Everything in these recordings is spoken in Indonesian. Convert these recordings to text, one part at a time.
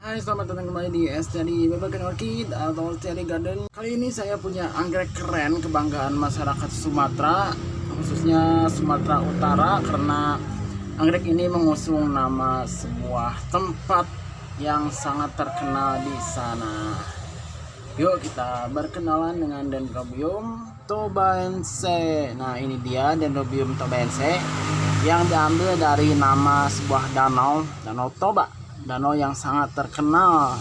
Hai, selamat datang kembali di STD Babakan Orchid atau STD Garden. Kali ini saya punya anggrek keren kebanggaan masyarakat Sumatera, khususnya Sumatera Utara, karena anggrek ini mengusung nama sebuah tempat yang sangat terkenal di sana. Yuk kita berkenalan dengan Dendrobium tobaense. Nah, ini dia Dendrobium tobaense yang diambil dari nama sebuah danau, Danau Toba. Danau yang sangat terkenal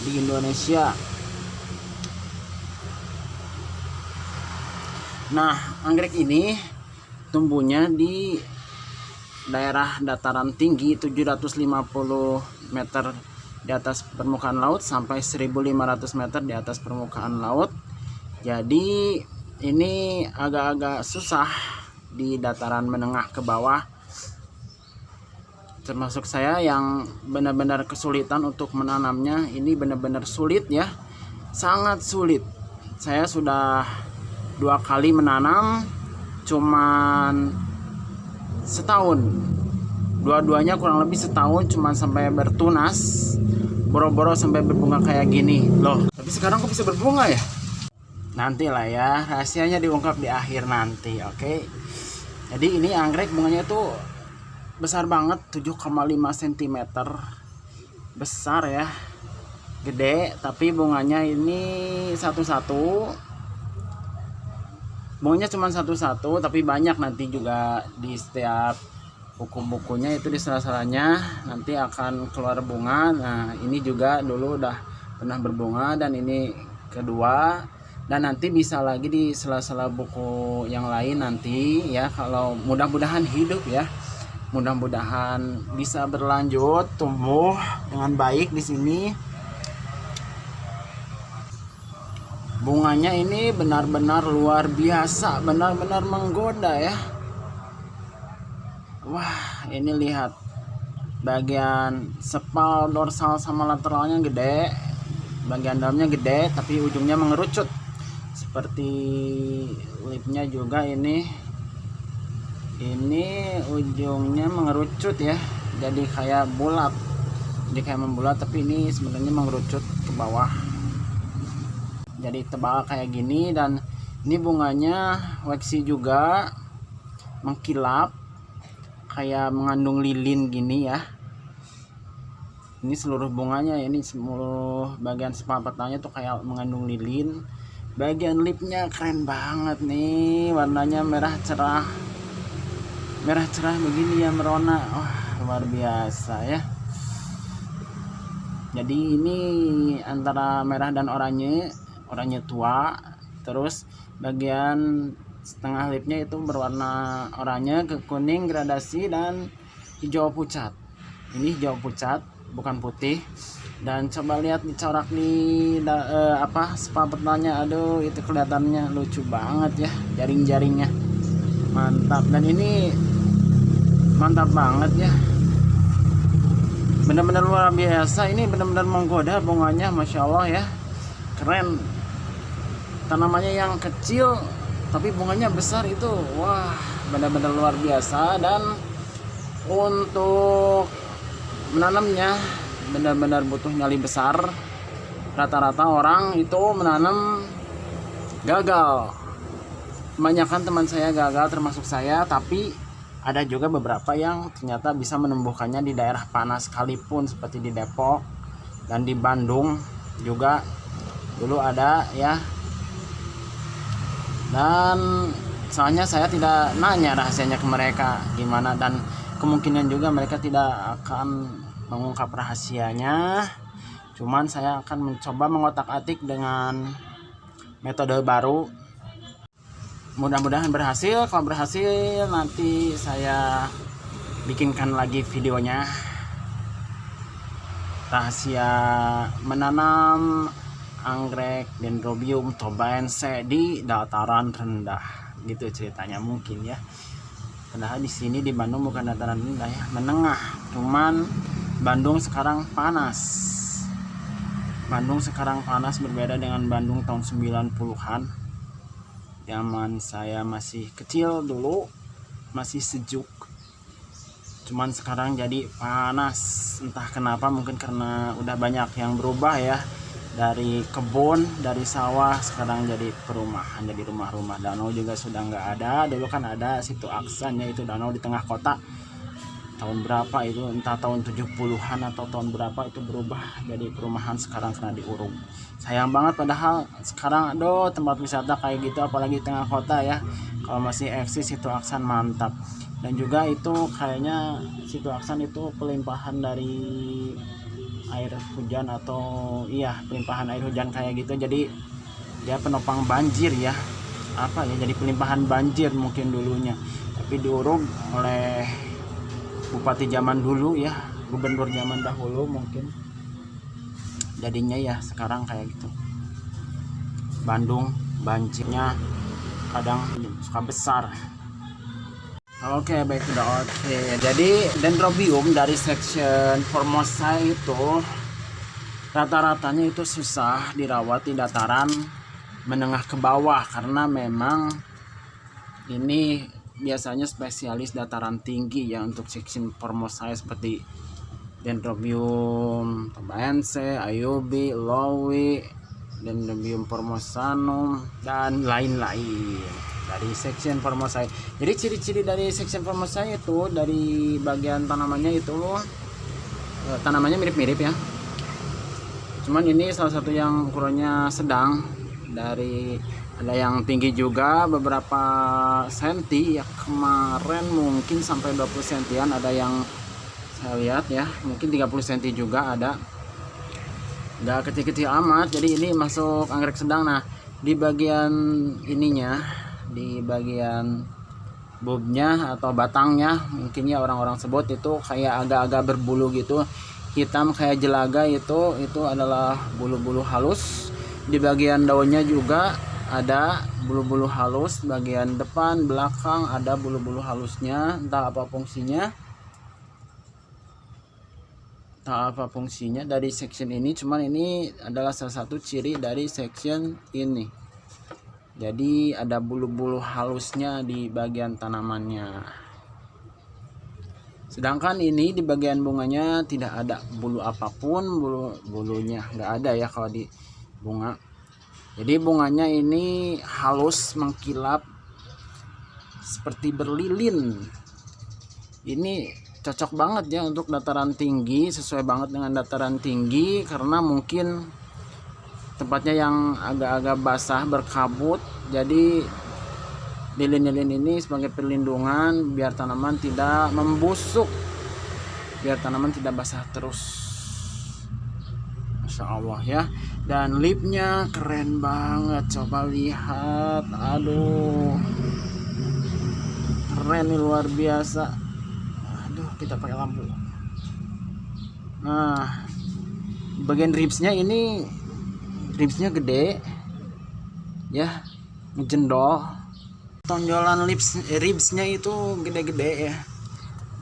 di Indonesia. Nah, anggrek ini tumbuhnya di daerah dataran tinggi 750 meter di atas permukaan laut sampai 1500 meter di atas permukaan laut. Jadi ini agak-agak susah di dataran menengah ke bawah, termasuk saya yang benar-benar kesulitan untuk menanamnya. Ini benar-benar sulit ya, sangat sulit. Saya sudah 2 kali menanam, cuman setahun, dua-duanya kurang lebih setahun, cuman sampai bertunas, boro-boro sampai berbunga kayak gini loh. Tapi sekarang kok bisa berbunga ya? Nantilah ya, rahasianya diungkap di akhir nanti. Oke. Jadi ini anggrek bunganya tuh besar banget, 7,5 cm. Besar ya, gede, tapi bunganya ini satu-satu. Bunganya cuma satu-satu, tapi banyak nanti juga di setiap buku-bukunya itu, di sela-selanya nanti akan keluar bunga. Nah, ini juga dulu udah pernah berbunga dan ini kedua, dan nanti bisa lagi di sela-sela buku yang lain nanti ya, kalau mudah-mudahan hidup ya. Mudah-mudahan bisa berlanjut tumbuh dengan baik di sini. Bunganya ini benar-benar luar biasa, benar-benar menggoda ya. Wah, ini lihat, bagian sepal dorsal sama lateralnya gede, bagian dalamnya gede, tapi ujungnya mengerucut. Seperti lipnya juga ini ujungnya mengerucut ya, jadi kayak bulat, jadi kayak membulat, tapi ini sebenarnya mengerucut ke bawah jadi tebal kayak gini. Dan ini bunganya waxy juga, mengkilap kayak mengandung lilin gini ya. Ini seluruh bunganya, ini seluruh bagian sepal petanya tuh kayak mengandung lilin. Bagian lipnya keren banget nih, warnanya merah cerah begini ya, merona. Wah, luar biasa ya. Jadi ini antara merah dan oranye tua. Terus bagian setengah lipnya itu berwarna oranye ke kuning gradasi dan hijau pucat. Ini hijau pucat, bukan putih. Dan coba lihat dicorak di sepal petanya, aduh itu kelihatannya lucu banget ya, jaring-jaringnya mantap. Dan ini mantap banget ya, benar-benar luar biasa. Ini benar-benar menggoda bunganya, masya Allah ya, keren. Tanamannya yang kecil tapi bunganya besar itu, wah benar-benar luar biasa. Dan untuk menanamnya benar-benar butuh nyali besar. Rata-rata orang itu menanam gagal, kebanyakan teman saya gagal termasuk saya. Tapi ada juga beberapa yang ternyata bisa menumbuhkannya di daerah panas sekalipun, seperti di Depok dan di Bandung juga dulu ada ya. Dan soalnya saya tidak nanya rahasianya ke mereka gimana, dan kemungkinan juga mereka tidak akan mengungkap rahasianya. Cuman saya akan mencoba mengotak-atik dengan metode baru. Mudah-mudahan berhasil. Kalau berhasil nanti saya bikinkan lagi videonya, rahasia menanam anggrek Dendrobium tobaense di dataran rendah, gitu ceritanya mungkin ya. Padahal di sini di Bandung bukan dataran rendah ya, menengah. Cuman Bandung sekarang panas. Bandung sekarang panas, berbeda dengan Bandung tahun 90-an. Zaman saya masih kecil dulu, masih sejuk. cuman sekarang jadi panas, entah kenapa, mungkin karena udah banyak yang berubah ya, dari kebun, dari sawah sekarang jadi perumahan, jadi rumah-rumah. Danau juga sudah nggak ada. Dulu kan ada situ Aksan ya, itu danau di tengah kota. Tahun berapa itu, entah tahun 70-an atau tahun berapa, itu berubah jadi perumahan, sekarang kena diuruk. Sayang banget, padahal sekarang aduh tempat wisata kayak gitu, apalagi tengah kota ya. Kalau masih eksis situ Aksan mantap. Dan juga itu kayaknya situ Aksan itu pelimpahan dari air hujan, atau iya pelimpahan air hujan kayak gitu, jadi dia penopang banjir ya, apa ya, jadi pelimpahan banjir mungkin dulunya, tapi diuruk oleh bupati zaman dulu ya, gubernur zaman dahulu mungkin, jadinya ya sekarang kayak gitu. Bandung banjirnya kadang suka besar. Oke, baik, sudah oke. Jadi dendrobium dari section Formosa itu rata-ratanya itu susah dirawat di dataran menengah ke bawah, karena memang ini biasanya spesialis dataran tinggi ya untuk section Formosa, seperti dendrobium tobaense, ayubi, lowi, dendrobium formosanum, dan lain-lain dari section Formosa. Jadi ciri-ciri dari section Formosa itu dari bagian tanamannya itu tanamannya mirip-mirip ya. Cuman ini salah satu yang ukurannya sedang, dari ada yang tinggi juga beberapa senti ya, kemarin mungkin sampai 20 sentian ada yang saya lihat ya, mungkin 30 senti juga ada. Nggak kecil-kecil amat, jadi ini masuk anggrek sedang. Nah, di bagian ininya, di bagian bulbnya atau batangnya mungkin ya orang-orang sebut itu kayak agak-agak berbulu gitu, hitam kayak jelaga, itu adalah bulu-bulu halus. Di bagian daunnya juga ada bulu-bulu halus, bagian depan belakang ada bulu-bulu halusnya, entah apa fungsinya dari section ini. Cuman ini adalah salah satu ciri dari section ini, jadi ada bulu-bulu halusnya di bagian tanamannya. Sedangkan ini di bagian bunganya tidak ada bulu apapun, bulunya nggak ada ya kalau di bunga. Jadi bunganya ini halus, mengkilap seperti berlilin. Ini cocok banget ya untuk dataran tinggi, sesuai banget dengan dataran tinggi, karena mungkin tempatnya yang agak-agak basah berkabut, jadi lilin-lilin ini sebagai perlindungan biar tanaman tidak membusuk, biar tanaman tidak basah terus. Masya Allah ya. Dan lipnya keren banget, coba lihat, aduh keren nih, luar biasa. Aduh, kita pakai lampu. Nah, bagian ribsnya ini, ribsnya gede ya, ngejendol. Tonjolan ribsnya itu gede-gede ya.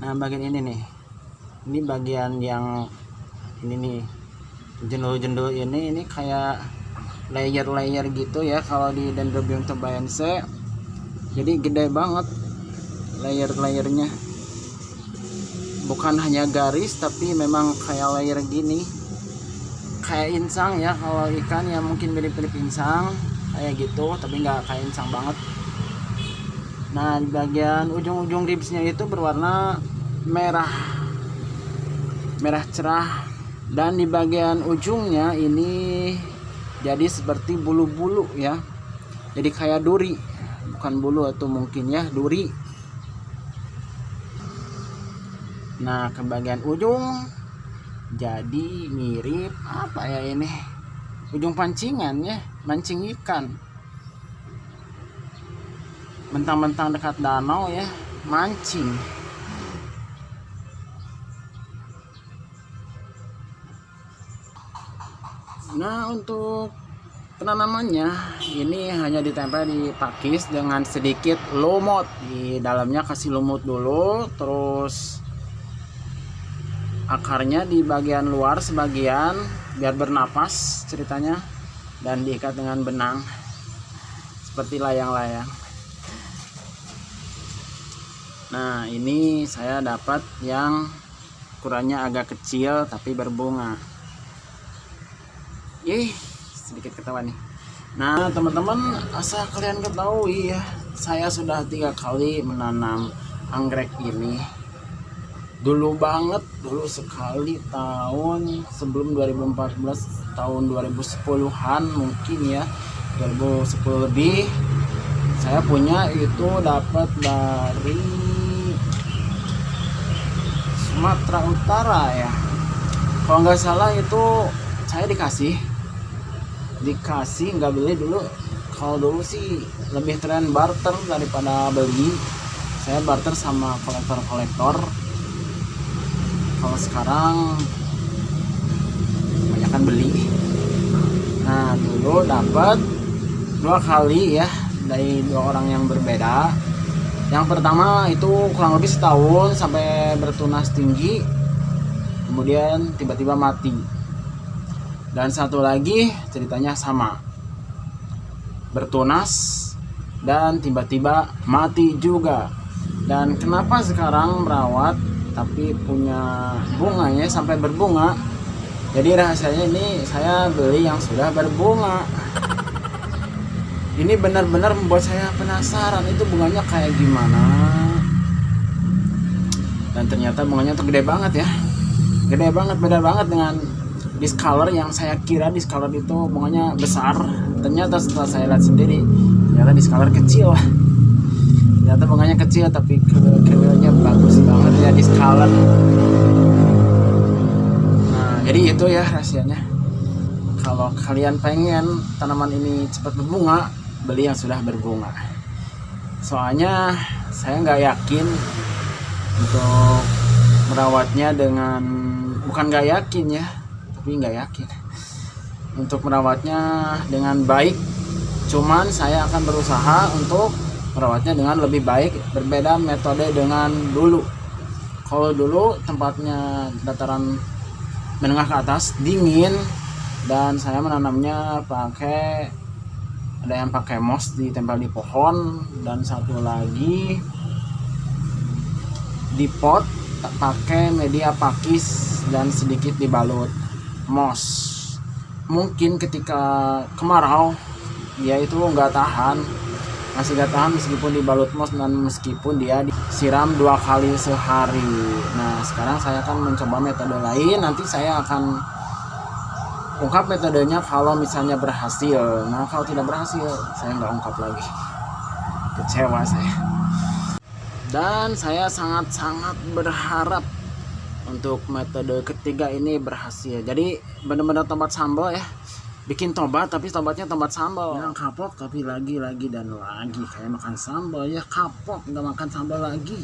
Nah, bagian ini nih, ini bagian yang ini nih, jendul-jendul ini kayak layer-layer gitu ya kalau di Dendrobium tobaense. Jadi gede banget layer-layernya, bukan hanya garis tapi memang kayak layer gini, kayak insang ya. Kalau ikan ya mungkin mirip-mirip insang kayak gitu, tapi nggak kayak insang banget. Nah, di bagian ujung-ujung ribsnya itu berwarna merah cerah, dan di bagian ujungnya ini jadi seperti bulu-bulu ya, jadi kayak duri, bukan bulu, atau mungkin ya duri. Nah, ke bagian ujung jadi mirip apa ya ini, ujung pancingan ya, mancing ikan, mentang-mentang dekat danau ya, mancing. Nah, untuk penanamannya ini hanya ditempel di pakis dengan sedikit lumut. Di dalamnya kasih lumut dulu, terus akarnya di bagian luar sebagian biar bernapas ceritanya, dan diikat dengan benang seperti layang-layang. Nah, ini saya dapat yang ukurannya agak kecil tapi berbunga. Sedikit ketawa nih. Nah, teman-teman, asal kalian ketahui ya, saya sudah 3 kali menanam anggrek ini. Dulu sekali tahun sebelum 2014, tahun 2010-an mungkin ya, 2010 lebih. Saya punya itu dapat dari Sumatera Utara ya, kalau nggak salah itu. Saya dikasih nggak beli dulu. Kalau dulu sih lebih tren barter daripada beli. Saya barter sama kolektor. Kalau sekarang kebanyakan beli. Nah, dulu dapat 2 kali ya dari 2 orang yang berbeda. Yang pertama itu kurang lebih setahun sampai bertunas tinggi, kemudian tiba-tiba mati. Dan satu lagi ceritanya sama, bertunas dan tiba-tiba mati juga. Dan kenapa sekarang merawat tapi punya bunganya sampai berbunga? Jadi rahasianya ini saya beli yang sudah berbunga. Ini benar-benar membuat saya penasaran itu bunganya kayak gimana. Dan ternyata bunganya tuh gede banget ya. Gede banget, beda banget dengan discolor yang saya kira discolor itu bunganya besar. Ternyata setelah saya lihat sendiri, ternyata discolor kecil. Ternyata bunganya kecil tapi kriwilnya bagus banget ya discolor. Nah, jadi itu ya rahasianya. Kalau kalian pengen tanaman ini cepat berbunga, beli yang sudah berbunga. Soalnya saya nggak yakin untuk merawatnya dengan, bukan nggak yakin ya, tapi nggak yakin untuk merawatnya dengan baik. Cuman saya akan berusaha untuk merawatnya dengan lebih baik, berbeda metode dengan dulu. Kalau dulu tempatnya dataran menengah ke atas, dingin, dan saya menanamnya ada yang pakai moss ditempel di pohon, dan satu lagi di pot pakai media pakis dan sedikit dibalut moss. Mungkin ketika kemarau dia itu masih nggak tahan meskipun dibalut moss dan meskipun dia disiram 2 kali sehari. Nah, sekarang saya akan mencoba metode lain. Nanti saya akan ungkap metodenya kalau misalnya berhasil. Nah, kalau tidak berhasil saya nggak ungkap lagi, kecewa saya. Dan saya sangat-sangat berharap untuk metode ketiga ini berhasil. Jadi benar-benar tobat sambal ya, bikin tobat tapi tobatnya tobat sambal yang kapok, tapi lagi dan lagi kayak makan sambal ya, kapok nggak makan sambal lagi.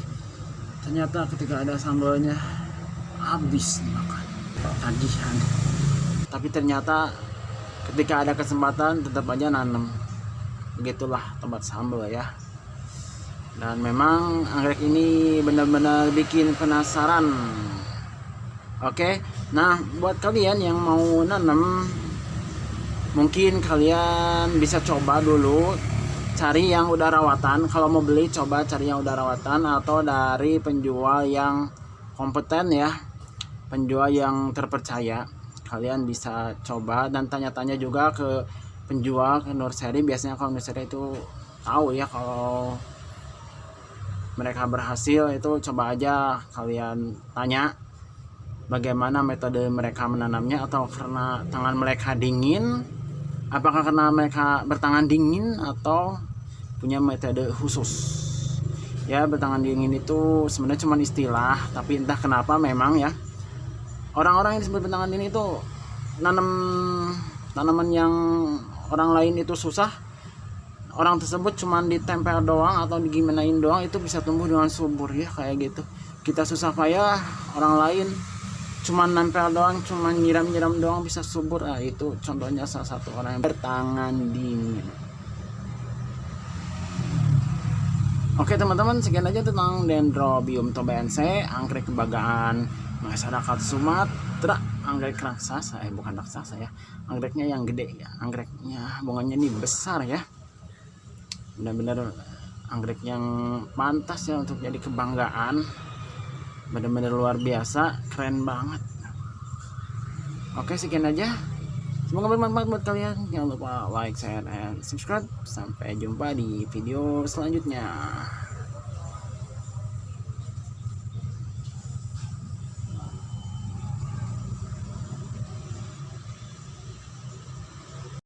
Ternyata ketika ada sambalnya habis dimakan, tagihan. Tapi ternyata ketika ada kesempatan tetap aja nanam. Begitulah tobat sambal ya. Dan memang anggrek ini benar-benar bikin penasaran. Oke, nah buat kalian yang mau nanam, mungkin kalian bisa coba dulu cari yang udah rawatan. Kalau mau beli, coba cari yang udah rawatan atau dari penjual yang kompeten ya, penjual yang terpercaya. Kalian bisa coba dan tanya-tanya juga ke penjual, ke nursery. Biasanya kalau nursery itu tahu ya kalau mereka berhasil. Itu coba aja kalian tanya bagaimana metode mereka menanamnya, atau karena tangan mereka dingin, apakah karena mereka bertangan dingin atau punya metode khusus ya. Bertangan dingin itu sebenarnya cuma istilah, tapi entah kenapa memang ya orang-orang yang disebut bertangan dingin itu nanam tanaman yang orang lain itu susah, orang tersebut cuma ditempel doang atau digimanain doang itu bisa tumbuh dengan subur ya, kayak gitu. Kita susah payah, orang lain cuman nempel doang, cuman nyiram-nyiram doang bisa subur. Itu contohnya salah satu orang yang bertangan dingin. Oke teman-teman, sekian aja tentang Dendrobium tobaense, anggrek kebanggaan masyarakat Sumatera. Anggrek raksasa, bukan raksasa ya, anggreknya yang gede ya, anggreknya bunganya ini besar ya, benar-benar anggrek yang pantas ya untuk jadi kebanggaan. Benar-benar luar biasa, keren banget. Oke, sekian aja. Semoga bermanfaat buat kalian. Jangan lupa like, share, and subscribe. Sampai jumpa di video selanjutnya.